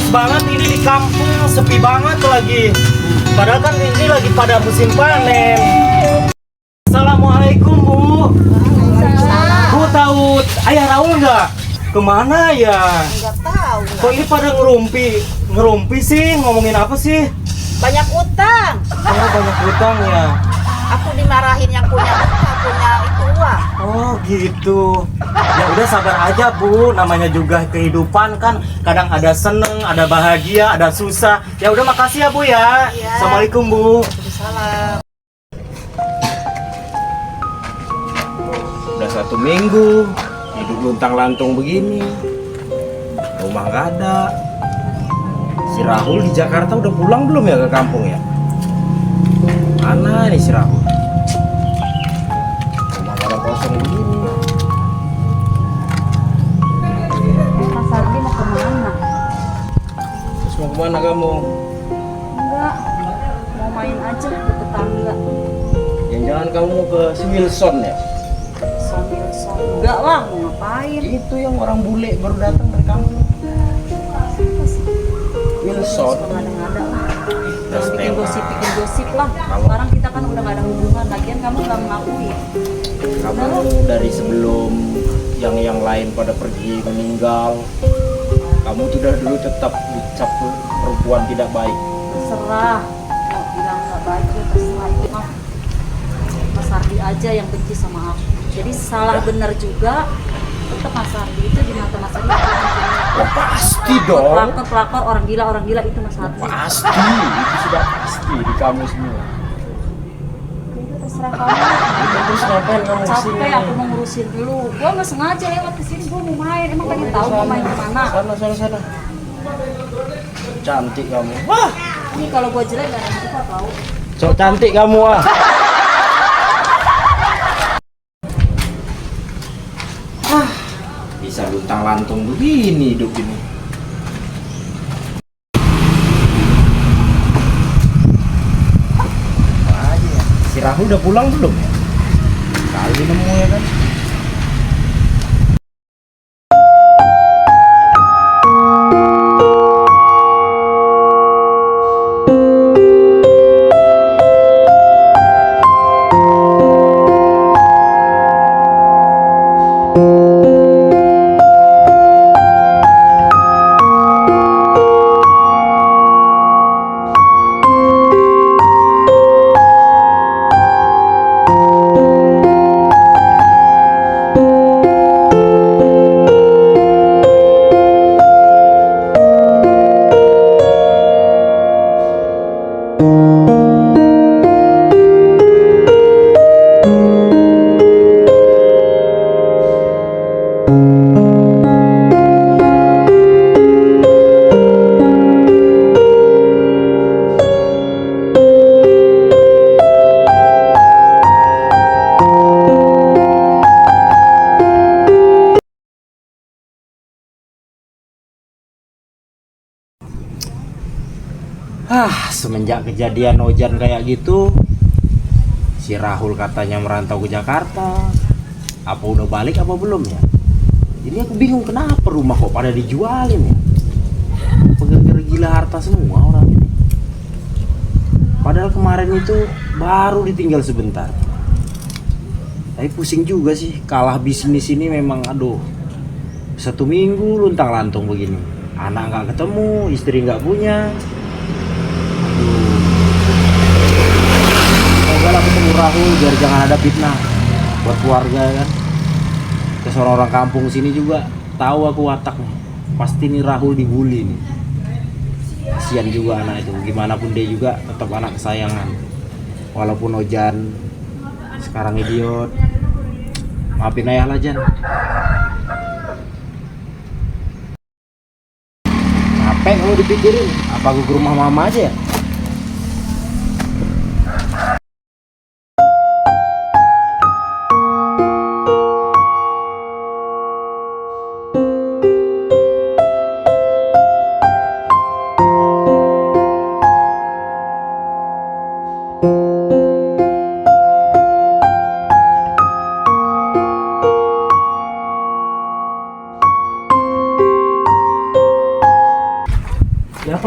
banget ini di kampung, sepi banget lagi. Padahal kan ini lagi pada musim panen. Assalamualaikum Bu. Bu tahu Ayah Raul nggak? Kemana ya? Nggak tahu. Kok ini pada ngerumpi sih? Ngomongin apa sih? Banyak utang. Oh, banyak hutang ya. Aku dimarahin yang punya itu uang. Oh gitu. Ya udah sabar aja Bu. Namanya juga kehidupan kan. Kadang ada seneng, ada bahagia, ada susah. Ya udah makasih ya Bu ya. Iya. Assalamualaikum Bu. Salam. Udah 1 minggu hidup luntang lantung begini, rumah nggak ada. Si Rahul di Jakarta udah pulang belum ya ke kampung ya? Mana nih si Rahul? Rumah pada kosong begini. Mas Ardi mau kemana? Terus mau kemana kamu? Enggak, mau main aja ke tetangga. Jangan-jangan kamu ke si Wilson ya? Wilson. Enggak lah, mau ngapain? Itu yang orang bule baru datang dari kampung. Wilson. Ngada-ngada lah. Udah Jangan bikin setengah. gosip lah. Sekarang kita kan udah gak ada hubungan. Lagian kamu gak mengakui. Kamu dari sebelum yang lain pada pergi meninggal, kamu tuh dari dulu tetap dicap perempuan tidak baik. Terserah. Mau bilang gak baik ya terserah. Itu mah Mas Ardi aja yang benci sama aku. Jadi salah benar juga. Tetap Mas Ardi itu di mata Mas Ardi. Oh, pasti dong. Pelakor orang gila itu Mas Ardi. Pasti, itu sudah pasti di kamu semua. Itu terserah kamu. Terus ngapain kamu kesini? Capek aku mau ngurusin dulu. Gua nggak sengaja lewat kesini, gua mau main. Emang pengen tahu mau main kemana? Sana. Cantik kamu. Wah, Ini kalau gua jelek nggak ada yang suka tahu. sok cantik kamu ah. Bisa luntang lantung begini hidup ini. Aja ya. Si Rahul udah pulang belum ya? Kali nemu ya kan? Semenjak kejadian Ojan kayak gitu, si Rahul katanya merantau ke Jakarta. Apa udah balik apa belum ya? Jadi aku bingung kenapa rumah kok pada dijualin ya? Gara-gara gila harta semua orang ini. Padahal kemarin itu baru ditinggal sebentar. Tapi pusing juga sih, kalah bisnis ini memang aduh. 1 minggu luntang lantung begini. Anak nggak ketemu, istri nggak punya. Semoga lah ketemu Rahul biar jangan ada fitnah buat keluarga kan. Terus orang-orang kampung sini juga tahu aku wataknya. Pasti nih Rahul dibully nih. Kasian juga anak itu. Gimana pun dia juga tetap anak kesayangan. Walaupun Ojan sekarang idiot. Maafin ayah lah Jan. Capek kalau dipikirin. Apa aku ke rumah mama aja ya?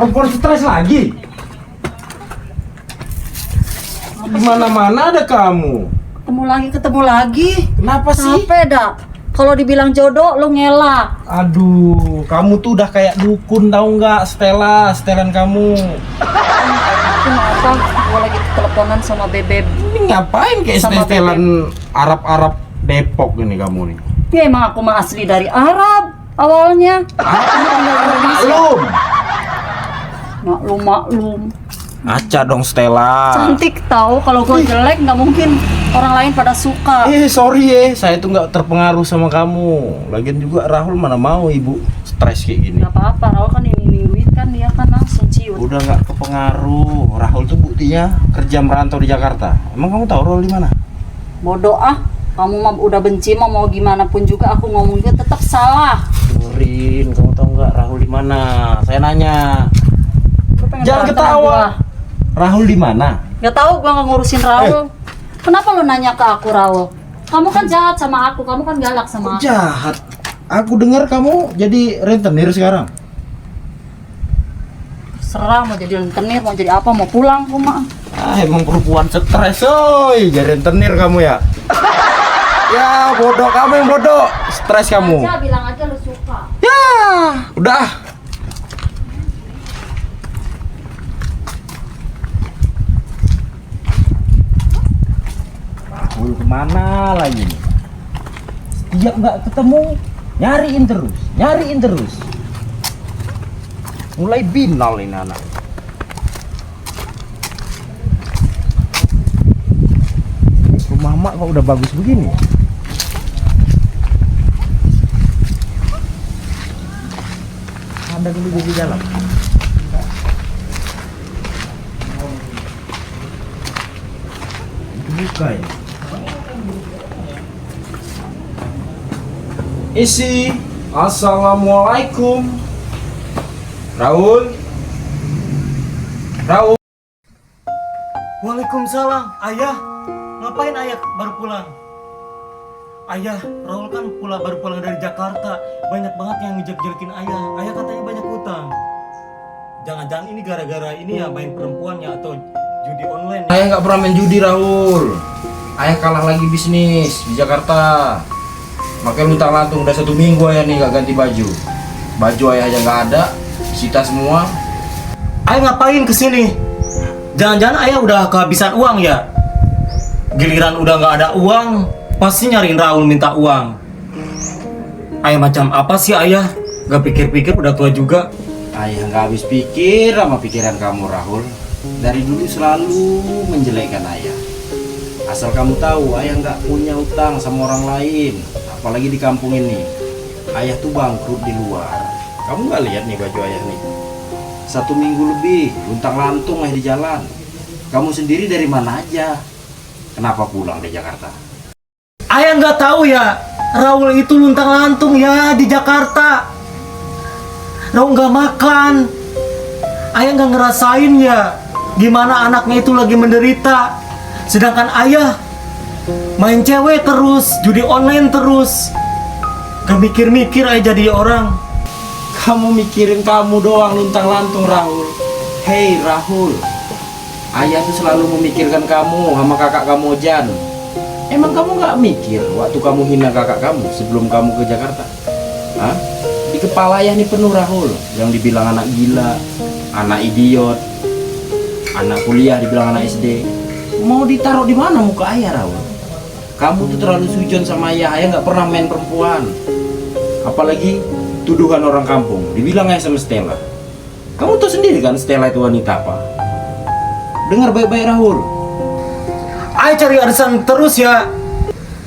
Perempuan stres lagi. Di mana-mana ada kamu. Ketemu lagi. Kenapa sih? Capek dah. Kalau dibilang jodoh, lu ngelak. Aduh, kamu tuh udah kayak dukun tahu nggak? Setelan kamu. Kenapa? Gue lagi teleponan sama Bebeb. Ini ngapain kayak Sama setelan Arab Depok ini kamu nih? Ya emang aku mah asli dari Arab awalnya. Maklum. Maklum. Aca dong Stella. Cantik tahu, kalau gue jelek nggak mungkin orang lain pada suka. Sorry saya tuh nggak terpengaruh sama kamu. Lagian juga Rahul mana mau ibu stres kayak gini. Gak apa-apa, Rahul kan ini duit kan, dia kan langsung ciut. Udah nggak kepengaruh. Rahul tuh buktinya kerja merantau di Jakarta. Emang kamu tahu Rahul di mana? Bodoh ah, kamu mah udah benci mah mau gimana pun juga aku ngomongnya tetap salah. Dengerin, kamu tahu nggak Rahul di mana? Saya nanya. Lu pengen Jangan berantem ketawa. sama gua? Rahul di mana? Gak tahu, gua nggak ngurusin Rahul. Kenapa lu nanya ke aku, Rahul? Kamu kan jahat sama aku, kamu kan galak sama aku. Jahat. Aku dengar kamu jadi rentenir sekarang. Serah mau jadi rentenir, mau jadi apa, mau pulang aku mah. Emang perempuan stres, oi. Jadi rentenir kamu ya. Ya, bodoh kamu yang bodoh. Stres kamu. Aja bilang aja lu suka. Ya, udah. Rahul kemana lagi nih? Setiap nggak ketemu, nyariin terus. Mulai binal ini anak. Rumah mak kok udah bagus begini? Ada dulu di dalam. Buka ya. Isi. Assalamualaikum. Rahul. Waalaikumsalam, ayah. Ngapain ayah baru pulang? Ayah, Rahul kan baru pulang dari Jakarta. Banyak banget yang ngejek-jelekin ayah. Ayah katanya banyak hutang. Jangan-jangan ini gara-gara ini ya main perempuan ya atau judi online ya? Ayah nggak pernah main judi, Rahul. Ayah kalah lagi bisnis di Jakarta. Makanya luntang lantung udah 1 minggu ayah nih nggak ganti baju. Baju ayah aja nggak ada, sita semua. Ayah ngapain kesini? Jangan-jangan ayah udah kehabisan uang ya? Giliran udah nggak ada uang, pasti nyariin Rahul minta uang. Ayah macam apa sih ayah? Gak pikir-pikir udah tua juga. Ayah nggak habis pikir sama pikiran kamu, Rahul. Dari dulu selalu menjelekkan ayah. Asal kamu tahu, ayah nggak punya utang sama orang lain. Apalagi di kampung ini. Ayah tuh bangkrut di luar. Kamu nggak lihat nih baju ayah nih? 1 minggu lebih, luntang lantung ayah di jalan. Kamu sendiri dari mana aja? Kenapa pulang di Jakarta? Ayah nggak tahu ya, Rahul itu luntang lantung ya di Jakarta. Rahul nggak makan. Ayah nggak ngerasain ya gimana anaknya itu lagi menderita. Sedangkan ayah main cewek terus, judi online terus. Gak mikir-mikir ayah jadi orang. Kamu mikirin kamu doang luntang lantung, Rahul. Hei Rahul, ayah tuh selalu memikirkan kamu sama kakak kamu Jan. Emang kamu nggak mikir waktu kamu hina kakak kamu sebelum kamu ke Jakarta? Hah? Di kepala ayah nih penuh, Rahul. Yang dibilang anak gila, anak idiot, anak kuliah dibilang anak SD. Mau ditaruh di mana muka ayah, Rahul? Kamu tuh terlalu sujon sama ayah. Ayah nggak pernah main perempuan. Apalagi tuduhan orang kampung. Dibilang ayah sama Stella. Kamu tahu sendiri kan Stella itu wanita apa? Dengar baik-baik, Rahul. Ayah cari arisan terus ya.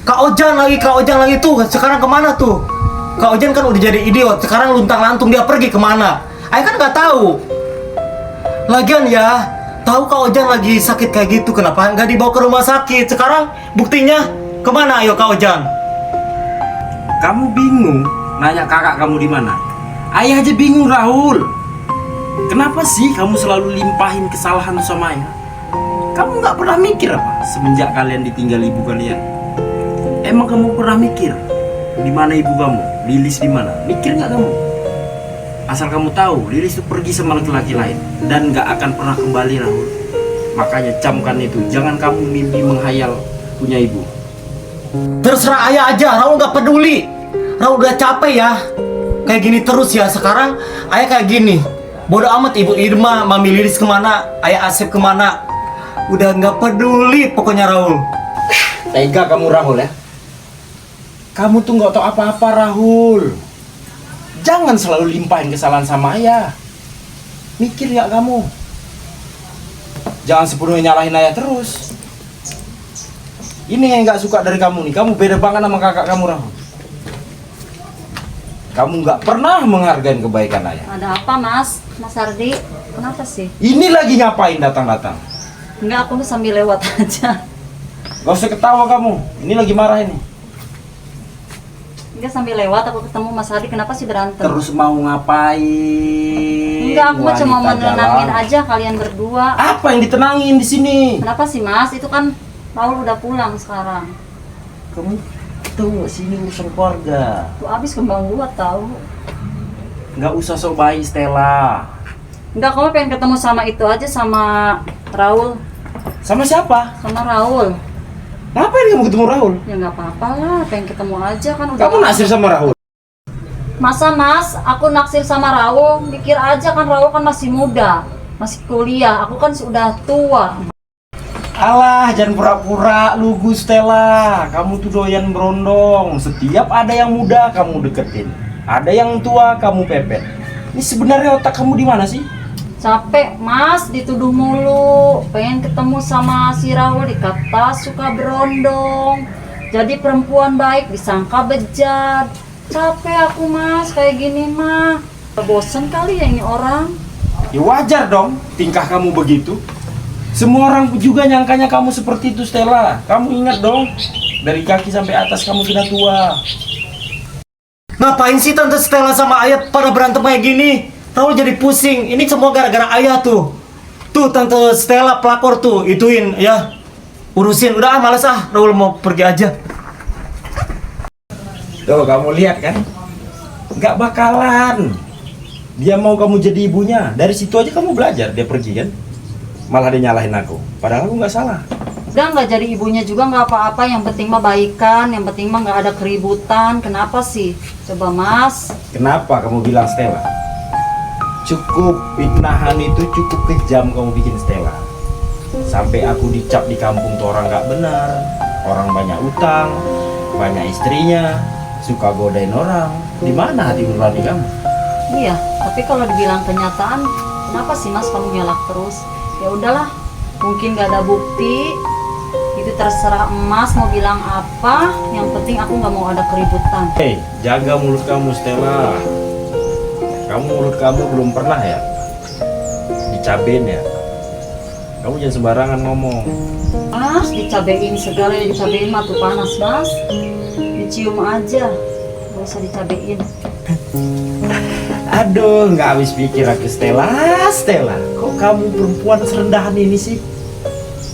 Kak Ojan lagi tuh. Sekarang kemana tuh? Kak Ojan kan udah jadi idiot. Sekarang luntang lantung, dia pergi kemana? Ayah kan nggak tahu. Lagian ya, tahu Kak Ojan lagi sakit kayak gitu, kenapa nggak dibawa ke rumah sakit? Sekarang buktinya kemana? Ayo Kak Ojan. Kamu bingung nanya kakak kamu di mana? Ayah aja bingung, Rahul. Kenapa sih kamu selalu limpahin kesalahan sama ayah? Kamu nggak pernah mikir apa semenjak kalian ditinggal ibu kalian? Emang kamu pernah mikir di mana ibu kamu? Lilis di mana? Mikir nggak kamu? Asal kamu tahu, Lilis itu pergi sama laki-laki lain dan gak akan pernah kembali, Rahul. Makanya camkan itu, jangan kamu mimpi menghayal punya ibu. Terserah ayah aja, Raul nggak peduli. Raul udah capek ya. Kayak gini terus ya. Sekarang ayah kayak gini. Bodoh amat ibu Irma, mami Lilis kemana, ayah Asep kemana. Udah nggak peduli pokoknya Raul. Tega kamu, Rahul ya. Kamu tuh nggak tahu apa-apa, Rahul. Jangan selalu limpahin kesalahan sama ayah. Mikir nggak kamu? Jangan sepenuhnya nyalahin ayah terus. Ini yang nggak suka dari kamu nih. Kamu beda banget sama kakak kamu, Rahul. Kamu nggak pernah menghargai kebaikan ayah. Ada apa Mas? Mas Ardi? Kenapa sih? Ini lagi ngapain datang-datang? Enggak, aku tuh sambil lewat aja. Gak usah ketawa kamu. Ini lagi marah ini. Enggak, sambil lewat aku ketemu Mas Ardi. Kenapa sih berantem? Terus mau ngapain? Enggak, aku mah cuma Wanita menenangin jalan. aja kalian berdua. Apa yang ditenangin di sini? Kenapa sih Mas? Itu kan Raul udah pulang sekarang. Kamu tahu nggak sih ini urusan keluarga? Tuh abis kembang gua tahu. Nggak usah sok baik, Stella. Enggak, kamu pengen ketemu sama itu aja, sama Raul. Sama siapa? Sama Raul. Ngapain kamu ketemu Rahul? Ya nggak apa-apa lah, pengen ketemu aja kan udah. Kamu naksir sama Rahul? Masa Mas, aku naksir sama Raul? Mikir aja kan Raul kan masih muda, masih kuliah. Aku kan sudah tua. Alah, jangan pura-pura lugu, Stella. Kamu tuh doyan berondong. Setiap ada yang muda kamu deketin, ada yang tua kamu pepet. Ini sebenarnya otak kamu di mana sih? Capek Mas, dituduh mulu. Pengen ketemu sama si Raul, dikata suka berondong. Jadi perempuan baik disangka bejat. Capek aku Mas, kayak gini mah. Bosen kali ya ini orang. Ya wajar dong, tingkah kamu begitu. Semua orang juga nyangkanya kamu seperti itu, Stella. Kamu ingat dong, dari kaki sampai atas kamu sudah tua. Ngapain sih Tante Stella sama ayah pada berantem kayak gini? Raul jadi pusing. Ini semua gara-gara ayah tuh. Tuh Tante Stella pelakor tuh, ituin ya. Urusin. Udah males Raul mau pergi aja. Tuh kamu lihat kan, nggak bakalan dia mau kamu jadi ibunya. Dari situ aja kamu belajar. Dia pergi kan, malah dia nyalahin aku, padahal aku nggak salah. Udah nggak jadi ibunya juga nggak apa-apa. Yang penting mah baikan, yang penting mah nggak ada keributan. Kenapa sih? Coba Mas. Kenapa kamu bilang Stella? Cukup fitnahan itu cukup kejam kamu bikin, Stella. Sampai aku dicap di kampung tuh orang nggak benar, orang banyak utang, banyak istrinya, suka godain orang. Di mana hati nurani kamu? Iya, tapi kalau dibilang kenyataan, kenapa sih Mas kamu nyalak terus? Ya udahlah, mungkin nggak ada bukti. Itu terserah Mas mau bilang apa. Yang penting aku nggak mau ada keributan. Hei, jaga mulut kamu, Stella. Kamu mulut kamu belum pernah ya dicabein ya. Kamu jangan sembarangan ngomong. Mas, dicabein segala yang dicabein mah tuh panas Mas. Dicium aja, nggak usah dicabein. Aduh, nggak habis pikir aku, Stella. Stella, kok kamu perempuan serendahan ini sih?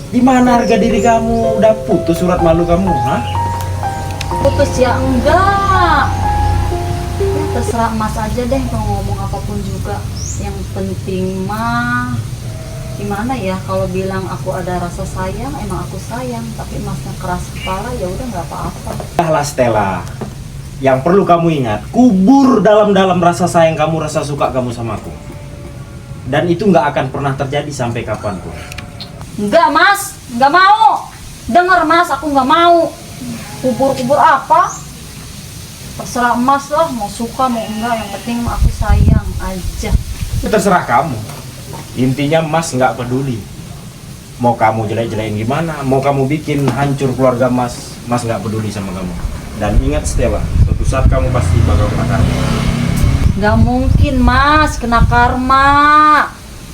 Di mana harga diri kamu? Udah putus surat malu kamu, hah? Putus ya enggak. Ya, terserah Mas aja deh mau ngomong apapun juga. Yang penting mah gimana ya, kalau bilang aku ada rasa sayang, emang aku sayang. Tapi Masnya keras kepala, ya udah nggak apa-apa. Udahlah, Stella. Yang perlu kamu ingat, kubur dalam-dalam rasa sayang kamu, rasa suka kamu sama aku. Dan itu nggak akan pernah terjadi sampai kapanpun. Enggak Mas, nggak mau. Dengar Mas, aku nggak mau. Kubur-kubur apa? Terserah Mas lah, mau suka mau enggak. Yang penting aku sayang aja. Itu terserah kamu. Intinya Mas nggak peduli. Mau kamu jelek-jelekin gimana, mau kamu bikin hancur keluarga Mas, Mas nggak peduli sama kamu. Dan ingat Stella, suatu saat kamu pasti bakal kena karma. Nggak mungkin Mas kena karma.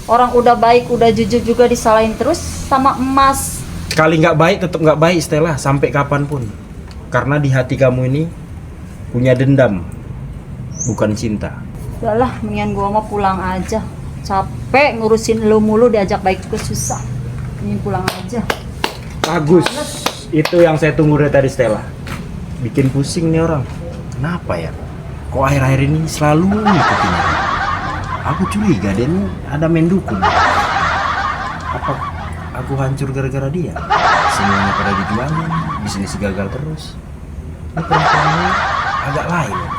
Orang udah baik, udah jujur juga disalahin terus sama emas. Sekali nggak baik, tetap nggak baik, Stella, sampai kapanpun. Karena di hati kamu ini punya dendam, bukan cinta. Udahlah, mendingan gua mah pulang aja. Capek ngurusin lu mulu, diajak baik juga susah. Mending pulang aja. Bagus, itu yang saya tunggu dari tadi, Stella. Bikin pusing nih orang. Kenapa ya? Kok akhir-akhir ini selalu ngikutin aku? Aku curiga dia nih ada mendukung. Apa aku hancur gara-gara dia? Semuanya pada dijualin, bisnis gagal terus. Ini perempuan ini agak lain.